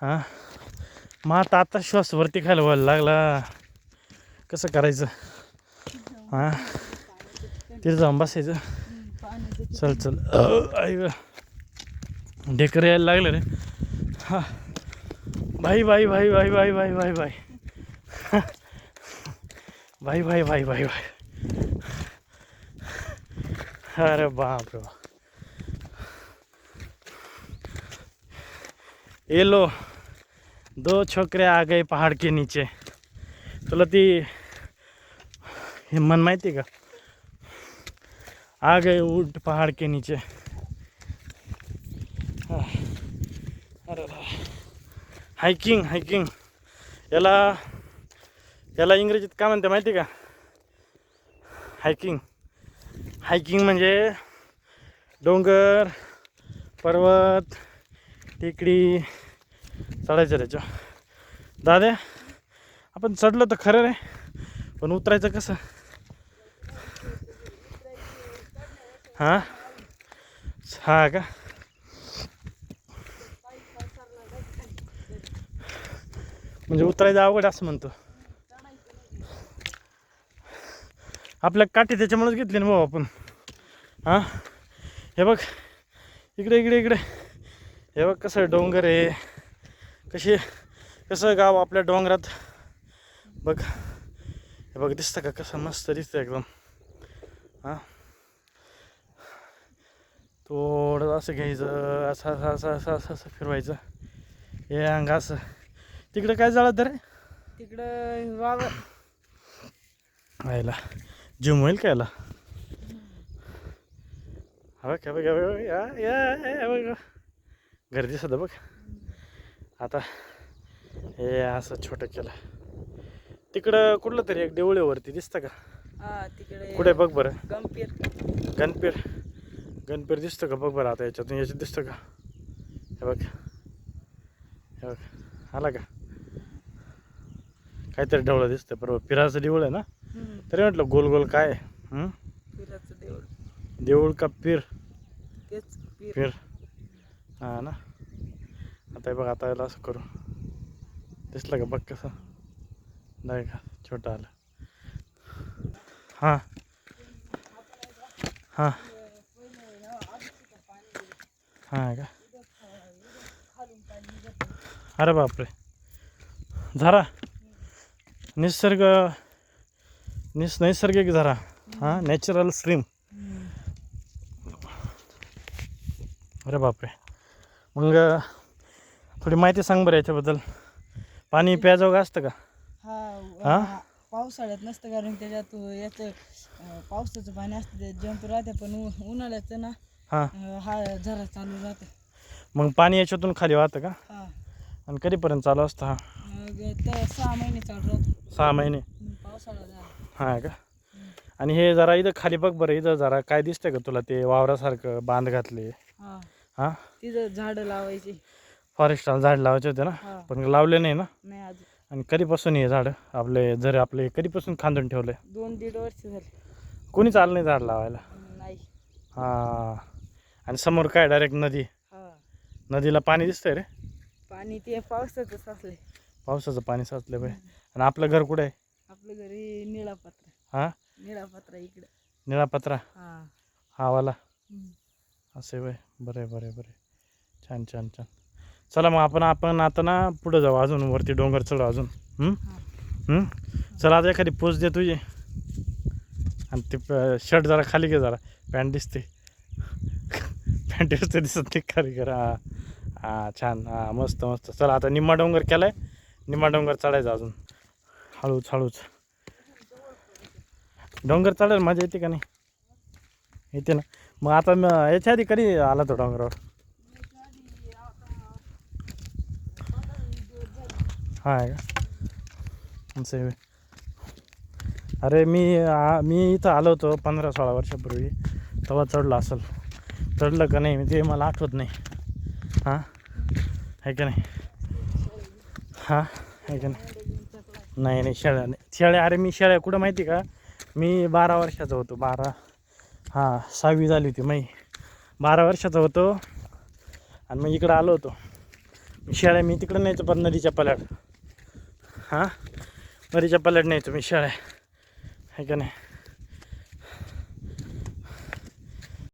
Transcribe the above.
हां मग आता श्वास वरती खायला व्हायला लागला. कसं करायचं? हां तिथं जाऊन बसायचं. चल चल आई ग ढेकर यायला लागलं रे. हा भाई भाई भाई भाई भाई भाई भाई भाई भाई भाई भाई भाई भाई. अरे बाप रे बाप. ये लो 2 छोकरे आ गए पहाड़ के नीचे. तुला ती हे मन माहिती का? आ गए ऊंट पहाड़ के नीचे. अरे हायकिंग हायकिंग याला याला इंग्रजीत काय म्हणते माहिती का? हायकिंग. हायकिंग म्हणजे डोंगर पर्वत टेकडी चढायचं त्याच्या. दादा आपण चढलो तर खरं रे, पण उतरायचं कसं? हां हा का? म्हणजे उतरायचं अवघड असं म्हणतो. आपल्या काठी त्याच्यामुळेच घेतली ना भाऊ आपण. हां हे बघ इकडे इकडे इकडे हे बघ कसं डोंगर आहे. कसं गाव आपल्या डोंगरात बघ. हे बघ दिसतं का कसं मस्त दिसतं एकदम. हां थोडं असं घ्यायचं असं असं असं असं असं असं फिरवायचं. हे अंग असं. तिकडं काय झालं तर तिकडं वावर यायला जिम होईल का याला? बघ बघ बघ या या बघ घर दिसत बघ. आता हे असं छोटं केलं. तिकडं कुठलं तरी एक देवळेवरती दिसतं का? हा तिकडे कुठे बघ बरं. गंभीर गणपीर गणपीर दिसतं का बघ बरं. आता याच्यातून याच्यात दिसतं का? हे बघ हे बघ आला का? काहीतरी डवळं दिसतं बरोबर. पिराचं देऊळ आहे ना? तरी म्हटलं गोल गोल काय आहे? पिराचं देऊळ. देऊळ का पीर? तेच पीर हां ना. आता हे बघ आता याला असं करू. दिसलं का बघ कसं? नाही का छोटं आलं. हां हां हां का? अरे बापरे. झरा नैसर्गिक झरा. हां नॅचरल स्ट्रीम. अरे बापरे. मग थोडी माहिती सांग बरं याच्याबद्दल. पाणी प्याजोगं असतं का? हा पावसाळ्यात नसतं कारण त्याच्यात याचं पावसाचं पाणी असतं ते जंतू राहते. पण उन्हाळ्याचं ना हां हा झरा चालू राहतं. मग पाणी याच्यातून खाली वाहतं का? हा आणि कधीपर्यंत चालू असतं हा? मग तर 6 महिने चालू राहतो. 6 महिने. पावसाळा झाला. हां का? आणि हे जरा इथं खाली बघ बरं. इथं जरा काय दिसतंय का तुला? ते वावरासारखं बांध घातले. हा हां तिथं झाडं लावायची. फॉरेस्टला झाड लावायचे होते ना? हा पण लावले नाही ना? नाही अजून. आणि कधीपासून हे झाडं आपले कधीपासून खांदून ठेवले? 2-1.5 वर्ष झाले. कोणीच आलं नाही झाड लावायला? नाही. हां आणि समोर काय डायरेक्ट नदी. हा नदीला पाणी दिसतंय रे? पाणी ते पावसाचं साचलंय. पावसाचं पाणी साचलं पाहिजे. आणि आपलं घर कुठे आहे? आपलं घरी निळापत्र. हां निळापत्र इकडं. निळापत्रा हा हा वाला असे वय. बरे बरे बरे छान छान छान. चला मग आपण आता ना पुढं जाऊ अजून वरती डोंगर चढू अजून. चला आता एखादी पोच दे तुझी. आणि ते शर्ट जरा खाली घे जरा. पॅन्ट दिसते. पॅन्ट दिसते दिसत ते खाली कर. हां हां छान. हां मस्त मस्त. चला आता निम्मा डोंगर केला आहे. निम्मा डोंगर चढायचा अजून हळूच हळूच. डोंगर चढायला मजा येते का नाही? येते ना. मग आता याच्या आधी कधी आला तो डोंगरावर? हां आहे का? असं आहे. अरे मी इथं आलो होतो 15-16 वर्षापूर्वी. तेव्हा चढलो असेल. चढलं का नाही ते मला आठवत नाही. हां आहे का नाही? हां आहे का नाही? नाही नाही शेळ्या नाही. शेळ्या अरे मी शेळ्या कुठं माहिती का? मी 12 वर्षाचा होतो. 12 हां 6वी झाली होती. मी 12 वर्षाचा होतो आणि मग इकडं आलो होतो. शेळ्या मी तिकडं न्यायचो पण नदीच्या पल्याड. हां नदीच्या पल्याड न्यायचो मी शेळ्या आहे का नाही.